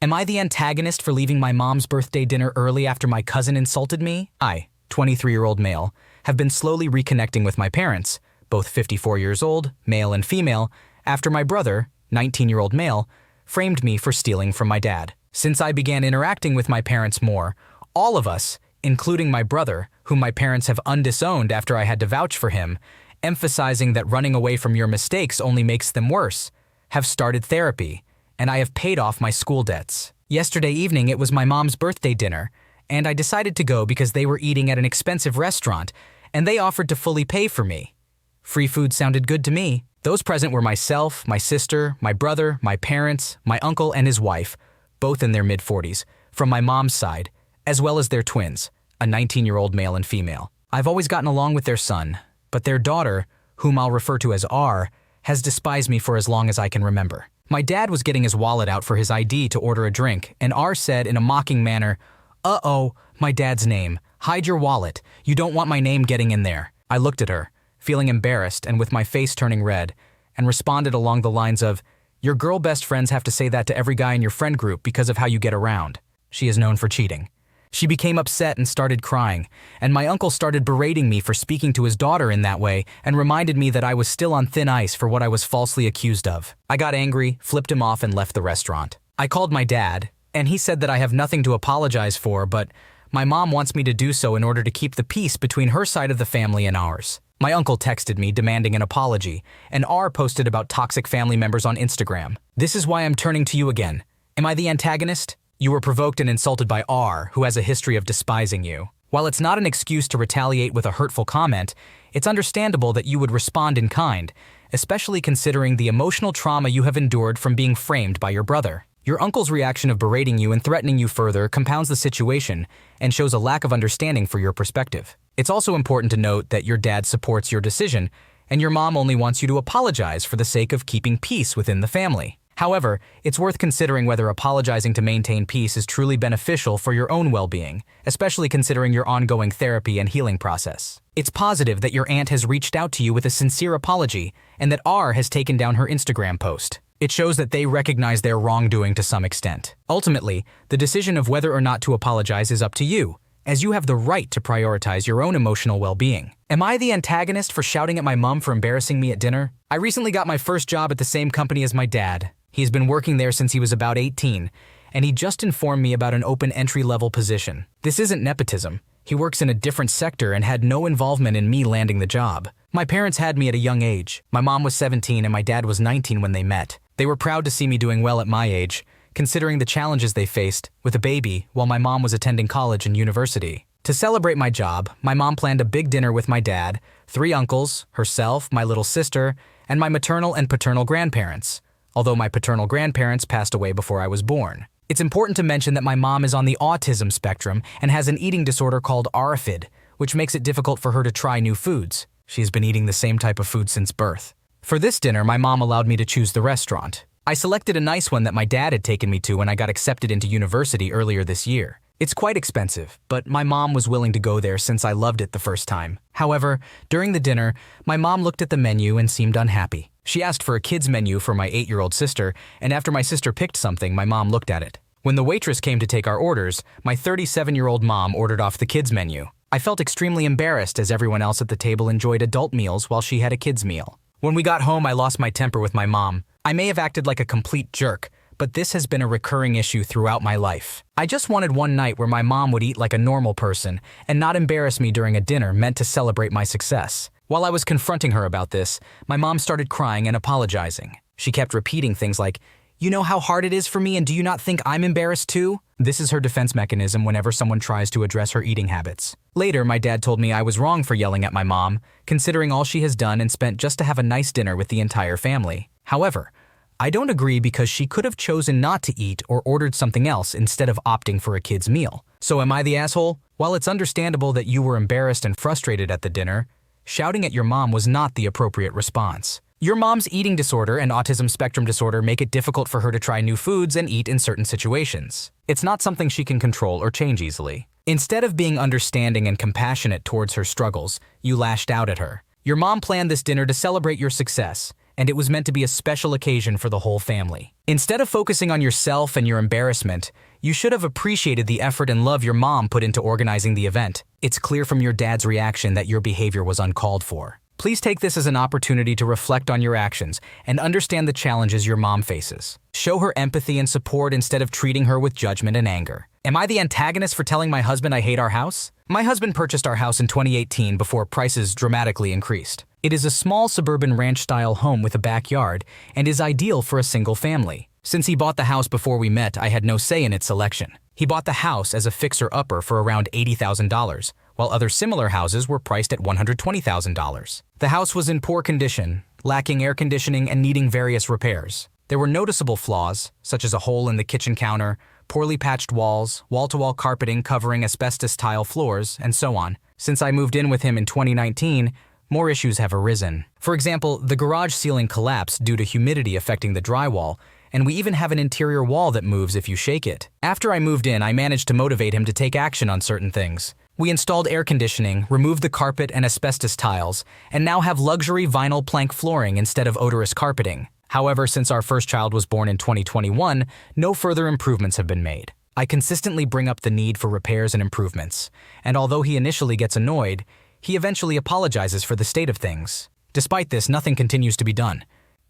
Am I the antagonist for leaving my mom's birthday dinner early after my cousin insulted me? I, 23-year-old male, have been slowly reconnecting with my parents, both 54 years old, male and female, after my brother, 19-year-old male, framed me for stealing from my dad. Since I began interacting with my parents more, all of us, including my brother, whom my parents have undisowned after I had to vouch for him, emphasizing that running away from your mistakes only makes them worse, have started therapy, and I have paid off my school debts. Yesterday evening it was my mom's birthday dinner, and I decided to go because they were eating at an expensive restaurant, and they offered to fully pay for me. Free food sounded good to me. Those present were myself, my sister, my brother, my parents, my uncle and his wife, both in their mid-40s, from my mom's side, as well as their twins, a 19-year-old male and female. I've always gotten along with their son, but their daughter, whom I'll refer to as R, has despised me for as long as I can remember. My dad was getting his wallet out for his ID to order a drink, and R said in a mocking manner, "Uh-oh, my dad's name. Hide your wallet. You don't want my name getting in there." I looked at her, feeling embarrassed and with my face turning red, and responded along the lines of, "Your girl best friends have to say that to every guy in your friend group because of how you get around. She is known for cheating." She became upset and started crying, and my uncle started berating me for speaking to his daughter in that way and reminded me that I was still on thin ice for what I was falsely accused of. I got angry, flipped him off, and left the restaurant. I called my dad, and he said that I have nothing to apologize for, but my mom wants me to do so in order to keep the peace between her side of the family and ours. My uncle texted me demanding an apology, and R posted about toxic family members on Instagram. This is why I'm turning to you again. Am I the antagonist? You were provoked and insulted by R, who has a history of despising you. While it's not an excuse to retaliate with a hurtful comment, it's understandable that you would respond in kind, especially considering the emotional trauma you have endured from being framed by your brother. Your uncle's reaction of berating you and threatening you further compounds the situation and shows a lack of understanding for your perspective. It's also important to note that your dad supports your decision, and your mom only wants you to apologize for the sake of keeping peace within the family. However, it's worth considering whether apologizing to maintain peace is truly beneficial for your own well-being, especially considering your ongoing therapy and healing process. It's positive that your aunt has reached out to you with a sincere apology and that R has taken down her Instagram post. It shows that they recognize their wrongdoing to some extent. Ultimately, the decision of whether or not to apologize is up to you, as you have the right to prioritize your own emotional well-being. Am I the antagonist for shouting at my mom for embarrassing me at dinner? I recently got my first job at the same company as my dad. He's been working there since he was about 18, and he just informed me about an open entry-level position. This isn't nepotism. He works in a different sector and had no involvement in me landing the job. My parents had me at a young age. My mom was 17 and my dad was 19 when they met. They were proud to see me doing well at my age, considering the challenges they faced with a baby while my mom was attending college and university. To celebrate my job, my mom planned a big dinner with my dad, 3 uncles, herself, my little sister, and my maternal and paternal grandparents, although my paternal grandparents passed away before I was born. It's important to mention that my mom is on the autism spectrum and has an eating disorder called ARFID, which makes it difficult for her to try new foods. She has been eating the same type of food since birth. For this dinner, my mom allowed me to choose the restaurant. I selected a nice one that my dad had taken me to when I got accepted into university earlier this year. It's quite expensive, but my mom was willing to go there since I loved it the first time. However, during the dinner, my mom looked at the menu and seemed unhappy. She asked for a kids menu for my 8-year-old sister, and after my sister picked something, my mom looked at it. When the waitress came to take our orders, my 37-year-old mom ordered off the kids menu. I felt extremely embarrassed as everyone else at the table enjoyed adult meals while she had a kids meal. When we got home, I lost my temper with my mom. I may have acted like a complete jerk, but this has been a recurring issue throughout my life. I just wanted one night where my mom would eat like a normal person and not embarrass me during a dinner meant to celebrate my success. While I was confronting her about this, my mom started crying and apologizing. She kept repeating things like, "You know how hard it is for me, and do you not think I'm embarrassed too?" This is her defense mechanism whenever someone tries to address her eating habits. Later, my dad told me I was wrong for yelling at my mom, considering all she has done and spent just to have a nice dinner with the entire family. However, I don't agree because she could have chosen not to eat or ordered something else instead of opting for a kid's meal. So am I the asshole? While it's understandable that you were embarrassed and frustrated at the dinner, shouting at your mom was not the appropriate response. Your mom's eating disorder and autism spectrum disorder make it difficult for her to try new foods and eat in certain situations. It's not something she can control or change easily. Instead of being understanding and compassionate towards her struggles, you lashed out at her. Your mom planned this dinner to celebrate your success, and it was meant to be a special occasion for the whole family. Instead of focusing on yourself and your embarrassment, you should have appreciated the effort and love your mom put into organizing the event. It's clear from your dad's reaction that your behavior was uncalled for. Please take this as an opportunity to reflect on your actions and understand the challenges your mom faces. Show her empathy and support instead of treating her with judgment and anger. Am I the antagonist for telling my husband I hate our house? My husband purchased our house in 2018 before prices dramatically increased. It is a small suburban ranch-style home with a backyard and is ideal for a single family. Since he bought the house before we met, I had no say in its selection. He bought the house as a fixer-upper for around $80,000, while other similar houses were priced at $120,000. The house was in poor condition, lacking air conditioning and needing various repairs. There were noticeable flaws, such as a hole in the kitchen counter, poorly patched walls, wall-to-wall carpeting covering asbestos tile floors, and so on. Since I moved in with him in 2019, more issues have arisen. For example, the garage ceiling collapsed due to humidity affecting the drywall, and we even have an interior wall that moves if you shake it. After I moved in, I managed to motivate him to take action on certain things. We installed air conditioning, removed the carpet and asbestos tiles, and now have luxury vinyl plank flooring instead of odorous carpeting. However, since our first child was born in 2021, no further improvements have been made. I consistently bring up the need for repairs and improvements, and although he initially gets annoyed, he eventually apologizes for the state of things. Despite this, nothing continues to be done.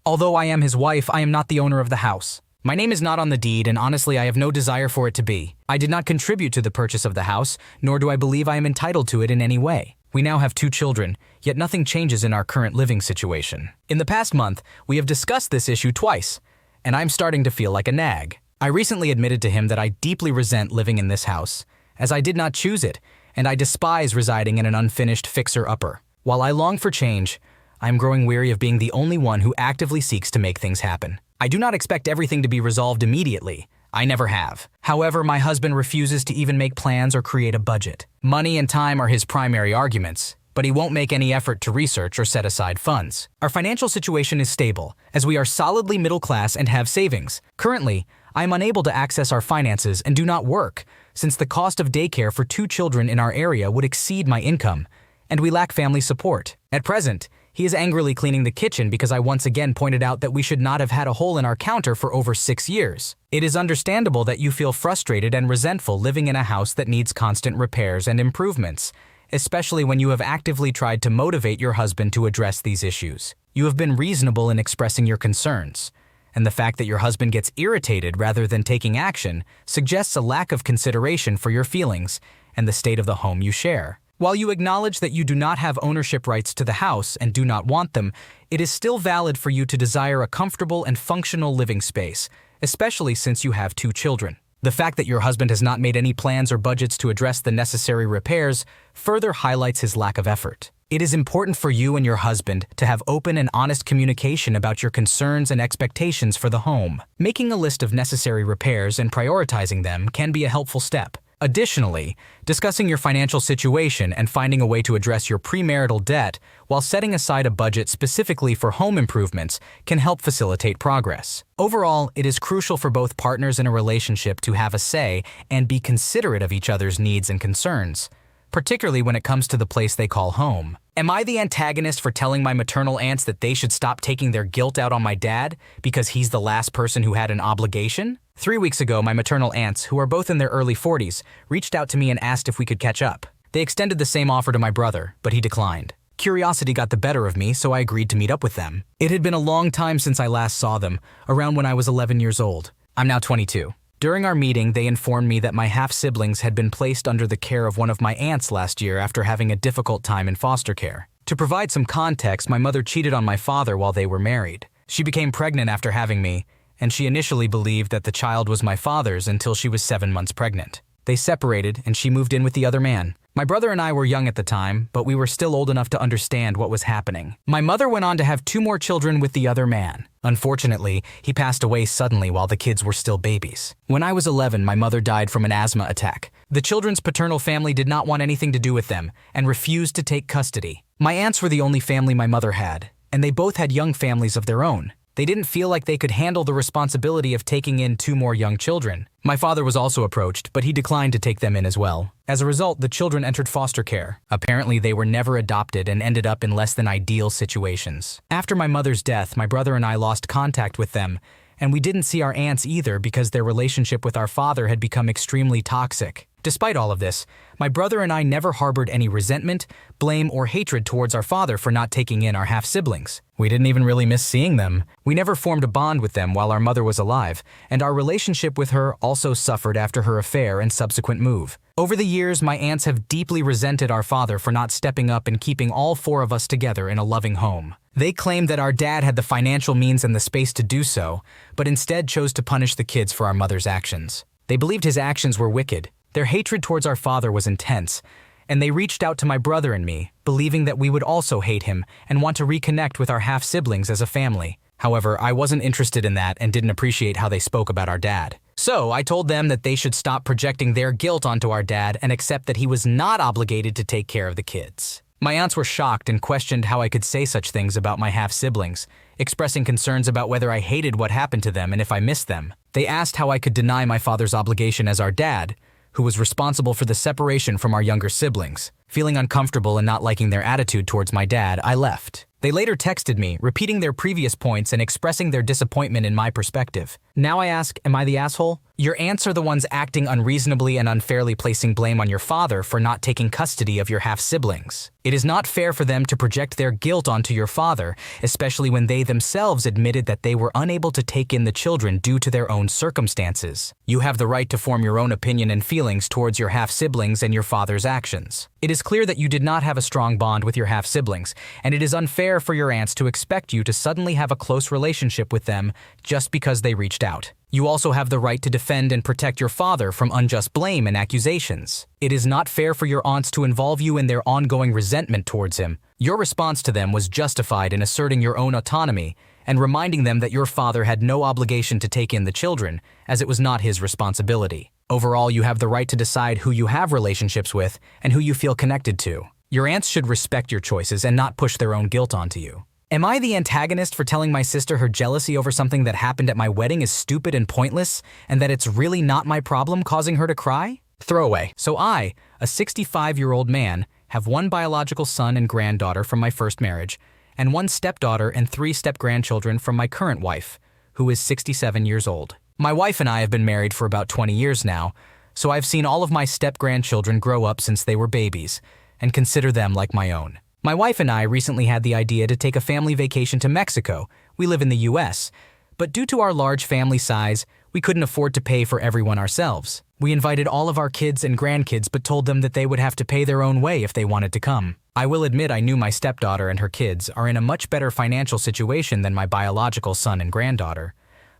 Although I am his wife, I am not the owner of the house. My name is not on the deed, and honestly, I have no desire for it to be. I did not contribute to the purchase of the house, nor do I believe I am entitled to it in any way. We now have 2 children, yet nothing changes in our current living situation. In the past month, we have discussed this issue twice, and I'm starting to feel like a nag. I recently admitted to him that I deeply resent living in this house, as I did not choose it, and I despise residing in an unfinished fixer-upper. While I long for change, I am growing weary of being the only one who actively seeks to make things happen. I do not expect everything to be resolved immediately. I never have. However, my husband refuses to even make plans or create a budget. Money and time are his primary arguments, but he won't make any effort to research or set aside funds. Our financial situation is stable, as we are solidly middle class and have savings. Currently, I am unable to access our finances and do not work, since the cost of daycare for 2 children in our area would exceed my income, and we lack family support. At present, he is angrily cleaning the kitchen because I once again pointed out that we should not have had a hole in our counter for over 6 years. It is understandable that you feel frustrated and resentful living in a house that needs constant repairs and improvements, especially when you have actively tried to motivate your husband to address these issues. You have been reasonable in expressing your concerns, and the fact that your husband gets irritated rather than taking action suggests a lack of consideration for your feelings and the state of the home you share. While you acknowledge that you do not have ownership rights to the house and do not want them, it is still valid for you to desire a comfortable and functional living space, especially since you have 2 children. The fact that your husband has not made any plans or budgets to address the necessary repairs further highlights his lack of effort. It is important for you and your husband to have open and honest communication about your concerns and expectations for the home. Making a list of necessary repairs and prioritizing them can be a helpful step. Additionally, discussing your financial situation and finding a way to address your premarital debt while setting aside a budget specifically for home improvements can help facilitate progress. Overall, it is crucial for both partners in a relationship to have a say and be considerate of each other's needs and concerns, particularly when it comes to the place they call home. Am I the antagonist for telling my maternal aunts that they should stop taking their guilt out on my dad because he's the last person who had an obligation? 3 weeks ago, my maternal aunts, who are both in their early 40s, reached out to me and asked if we could catch up. They extended the same offer to my brother, but he declined. Curiosity got the better of me, so I agreed to meet up with them. It had been a long time since I last saw them, around when I was 11 years old. I'm now 22. During our meeting, they informed me that my half-siblings had been placed under the care of one of my aunts last year after having a difficult time in foster care. To provide some context, my mother cheated on my father while they were married. She became pregnant after having me, and she initially believed that the child was my father's until she was 7 months pregnant. They separated, and she moved in with the other man. My brother and I were young at the time, but we were still old enough to understand what was happening. My mother went on to have 2 more children with the other man. Unfortunately, he passed away suddenly while the kids were still babies. When I was 11, my mother died from an asthma attack. The children's paternal family did not want anything to do with them and refused to take custody. My aunts were the only family my mother had, and they both had young families of their own. They didn't feel like they could handle the responsibility of taking in 2 more young children. My father was also approached, but he declined to take them in as well. As a result, the children entered foster care. Apparently, they were never adopted and ended up in less than ideal situations. After my mother's death, my brother and I lost contact with them, and we didn't see our aunts either because their relationship with our father had become extremely toxic. Despite all of this, my brother and I never harbored any resentment, blame, or hatred towards our father for not taking in our half-siblings. We didn't even really miss seeing them. We never formed a bond with them while our mother was alive, and our relationship with her also suffered after her affair and subsequent move. Over the years, my aunts have deeply resented our father for not stepping up and keeping all 4 of us together in a loving home. They claimed that our dad had the financial means and the space to do so, but instead chose to punish the kids for our mother's actions. They believed his actions were wicked. Their hatred towards our father was intense, and they reached out to my brother and me, believing that we would also hate him and want to reconnect with our half-siblings as a family. However, I wasn't interested in that and didn't appreciate how they spoke about our dad. So I told them that they should stop projecting their guilt onto our dad and accept that he was not obligated to take care of the kids. My aunts were shocked and questioned how I could say such things about my half-siblings, expressing concerns about whether I hated what happened to them and if I missed them. They asked how I could deny my father's obligation as our dad, who was responsible for the separation from our younger siblings. Feeling uncomfortable and not liking their attitude towards my dad, I left. They later texted me, repeating their previous points and expressing their disappointment in my perspective. Now I ask, am I the asshole? Your aunts are the ones acting unreasonably and unfairly, placing blame on your father for not taking custody of your half-siblings. It is not fair for them to project their guilt onto your father, especially when they themselves admitted that they were unable to take in the children due to their own circumstances. You have the right to form your own opinion and feelings towards your half-siblings and your father's actions. It is clear that you did not have a strong bond with your half-siblings, and it is unfair for your aunts to expect you to suddenly have a close relationship with them just because they reached out. You also have the right to defend and protect your father from unjust blame and accusations. It is not fair for your aunts to involve you in their ongoing resentment towards him. Your response to them was justified in asserting your own autonomy and reminding them that your father had no obligation to take in the children, as it was not his responsibility. Overall, you have the right to decide who you have relationships with and who you feel connected to. Your aunts should respect your choices and not push their own guilt onto you. Am I the antagonist for telling my sister her jealousy over something that happened at my wedding is stupid and pointless, and that it's really not my problem causing her to cry? Throwaway. So I, a 65-year-old man, have 1 biological son and granddaughter from my first marriage, and 1 stepdaughter and 3 step-grandchildren from my current wife, who is 67 years old. My wife and I have been married for about 20 years now, so I've seen all of my step-grandchildren grow up since they were babies, and consider them like my own. My wife and I recently had the idea to take a family vacation to Mexico. We live in the US, but due to our large family size, we couldn't afford to pay for everyone ourselves. We invited all of our kids and grandkids but told them that they would have to pay their own way if they wanted to come. I will admit I knew my stepdaughter and her kids are in a much better financial situation than my biological son and granddaughter,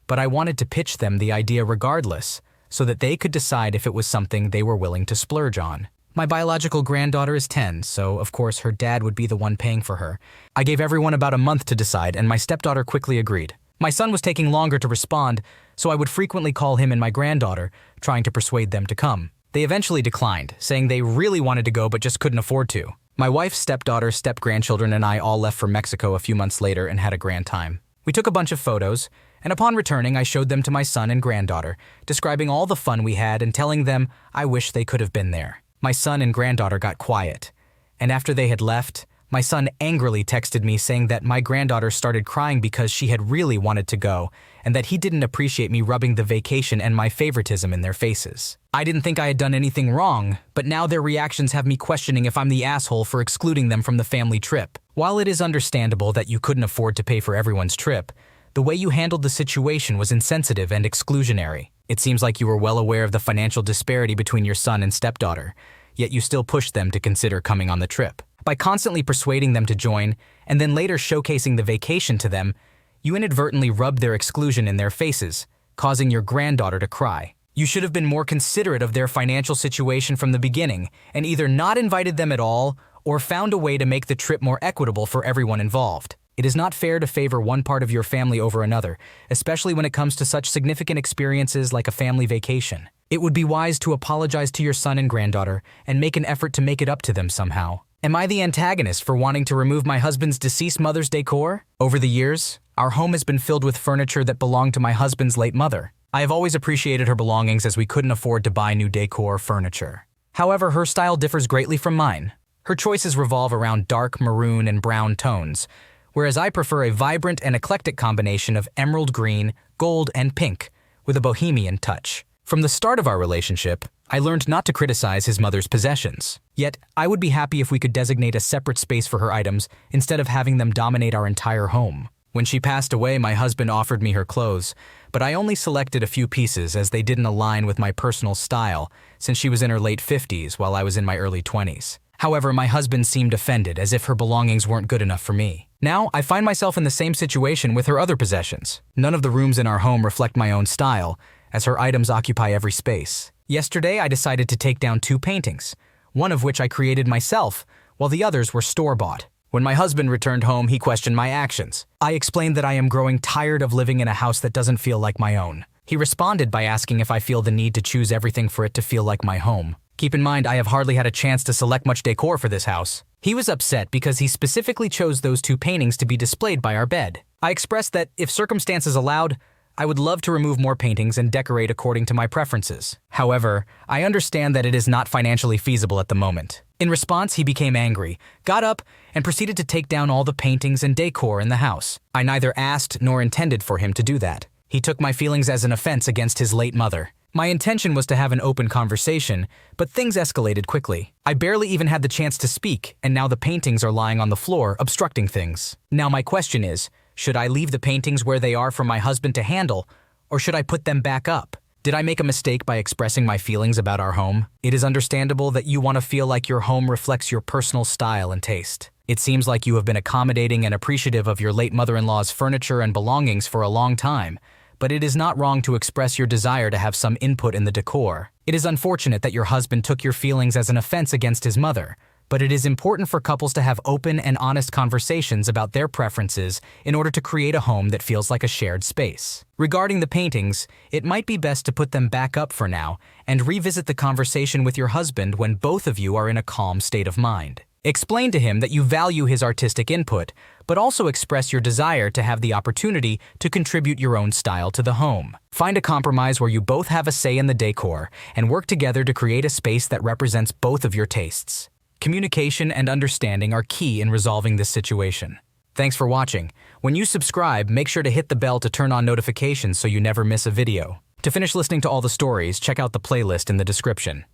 but I wanted to pitch them the idea regardless, so that they could decide if it was something they were willing to splurge on. My biological granddaughter is 10, so of course her dad would be the one paying for her. I gave everyone about a month to decide, and my stepdaughter quickly agreed. My son was taking longer to respond, so I would frequently call him and my granddaughter, trying to persuade them to come. They eventually declined, saying they really wanted to go but just couldn't afford to. My wife's stepdaughter, step-grandchildren, and I all left for Mexico a few months later and had a grand time. We took a bunch of photos, and upon returning I showed them to my son and granddaughter, describing all the fun we had and telling them I wish they could have been there. My son and granddaughter got quiet, and after they had left, my son angrily texted me saying that my granddaughter started crying because she had really wanted to go, and that he didn't appreciate me rubbing the vacation and my favoritism in their faces. I didn't think I had done anything wrong, but now their reactions have me questioning if I'm the asshole for excluding them from the family trip. While it is understandable that you couldn't afford to pay for everyone's trip, the way you handled the situation was insensitive and exclusionary. It seems like you were well aware of the financial disparity between your son and stepdaughter, yet you still pushed them to consider coming on the trip. By constantly persuading them to join, and then later showcasing the vacation to them, you inadvertently rubbed their exclusion in their faces, causing your granddaughter to cry. You should have been more considerate of their financial situation from the beginning, and either not invited them at all, or found a way to make the trip more equitable for everyone involved. It is not fair to favor one part of your family over another, especially when it comes to such significant experiences like a family vacation. It would be wise to apologize to your son and granddaughter and make an effort to make it up to them somehow. Am I the antagonist for wanting to remove my husband's deceased mother's decor? Over the years, Our home has been filled with furniture that belonged to my husband's late mother. I have always appreciated her belongings as we couldn't afford to buy new decor furniture. However, her style differs greatly from mine. Her choices revolve around dark maroon and brown tones, whereas I prefer a vibrant and eclectic combination of emerald green, gold, and pink, with a bohemian touch. From the start of our relationship, I learned not to criticize his mother's possessions. Yet, I would be happy if we could designate a separate space for her items instead of having them dominate our entire home. When she passed away, my husband offered me her clothes, but I only selected a few pieces as they didn't align with my personal style since she was in her late 50s while I was in my early 20s. However, my husband seemed offended as if her belongings weren't good enough for me. Now, I find myself in the same situation with her other possessions. None of the rooms in our home reflect my own style, as her items occupy every space. Yesterday, I decided to take down 2 paintings, one of which I created myself, while the others were store-bought. When my husband returned home, he questioned my actions. I explained that I am growing tired of living in a house that doesn't feel like my own. He responded by asking if I feel the need to choose everything for it to feel like my home. Keep in mind, I have hardly had a chance to select much decor for this house. He was upset because he specifically chose those 2 paintings to be displayed by our bed. I expressed that, if circumstances allowed, I would love to remove more paintings and decorate according to my preferences. However, I understand that it is not financially feasible at the moment. In response, he became angry, got up, and proceeded to take down all the paintings and decor in the house. I neither asked nor intended for him to do that. He took my feelings as an offense against his late mother. My intention was to have an open conversation, but things escalated quickly. I barely even had the chance to speak, and now the paintings are lying on the floor, obstructing things. Now my question is, should I leave the paintings where they are for my husband to handle, or should I put them back up? Did I make a mistake by expressing my feelings about our home? It is understandable that you want to feel like your home reflects your personal style and taste. It seems like you have been accommodating and appreciative of your late mother-in-law's furniture and belongings for a long time, but it is not wrong to express your desire to have some input in the decor. It is unfortunate that your husband took your feelings as an offense against his mother, but it is important for couples to have open and honest conversations about their preferences in order to create a home that feels like a shared space. Regarding the paintings, it might be best to put them back up for now and revisit the conversation with your husband when both of you are in a calm state of mind. Explain to him that you value his artistic input, but also express your desire to have the opportunity to contribute your own style to the home. Find a compromise where you both have a say in the decor and work together to create a space that represents both of your tastes. Communication and understanding are key in resolving this situation. Thanks for watching. When you subscribe, make sure to hit the bell to turn on notifications so you never miss a video. To finish listening to all the stories, check out the playlist in the description.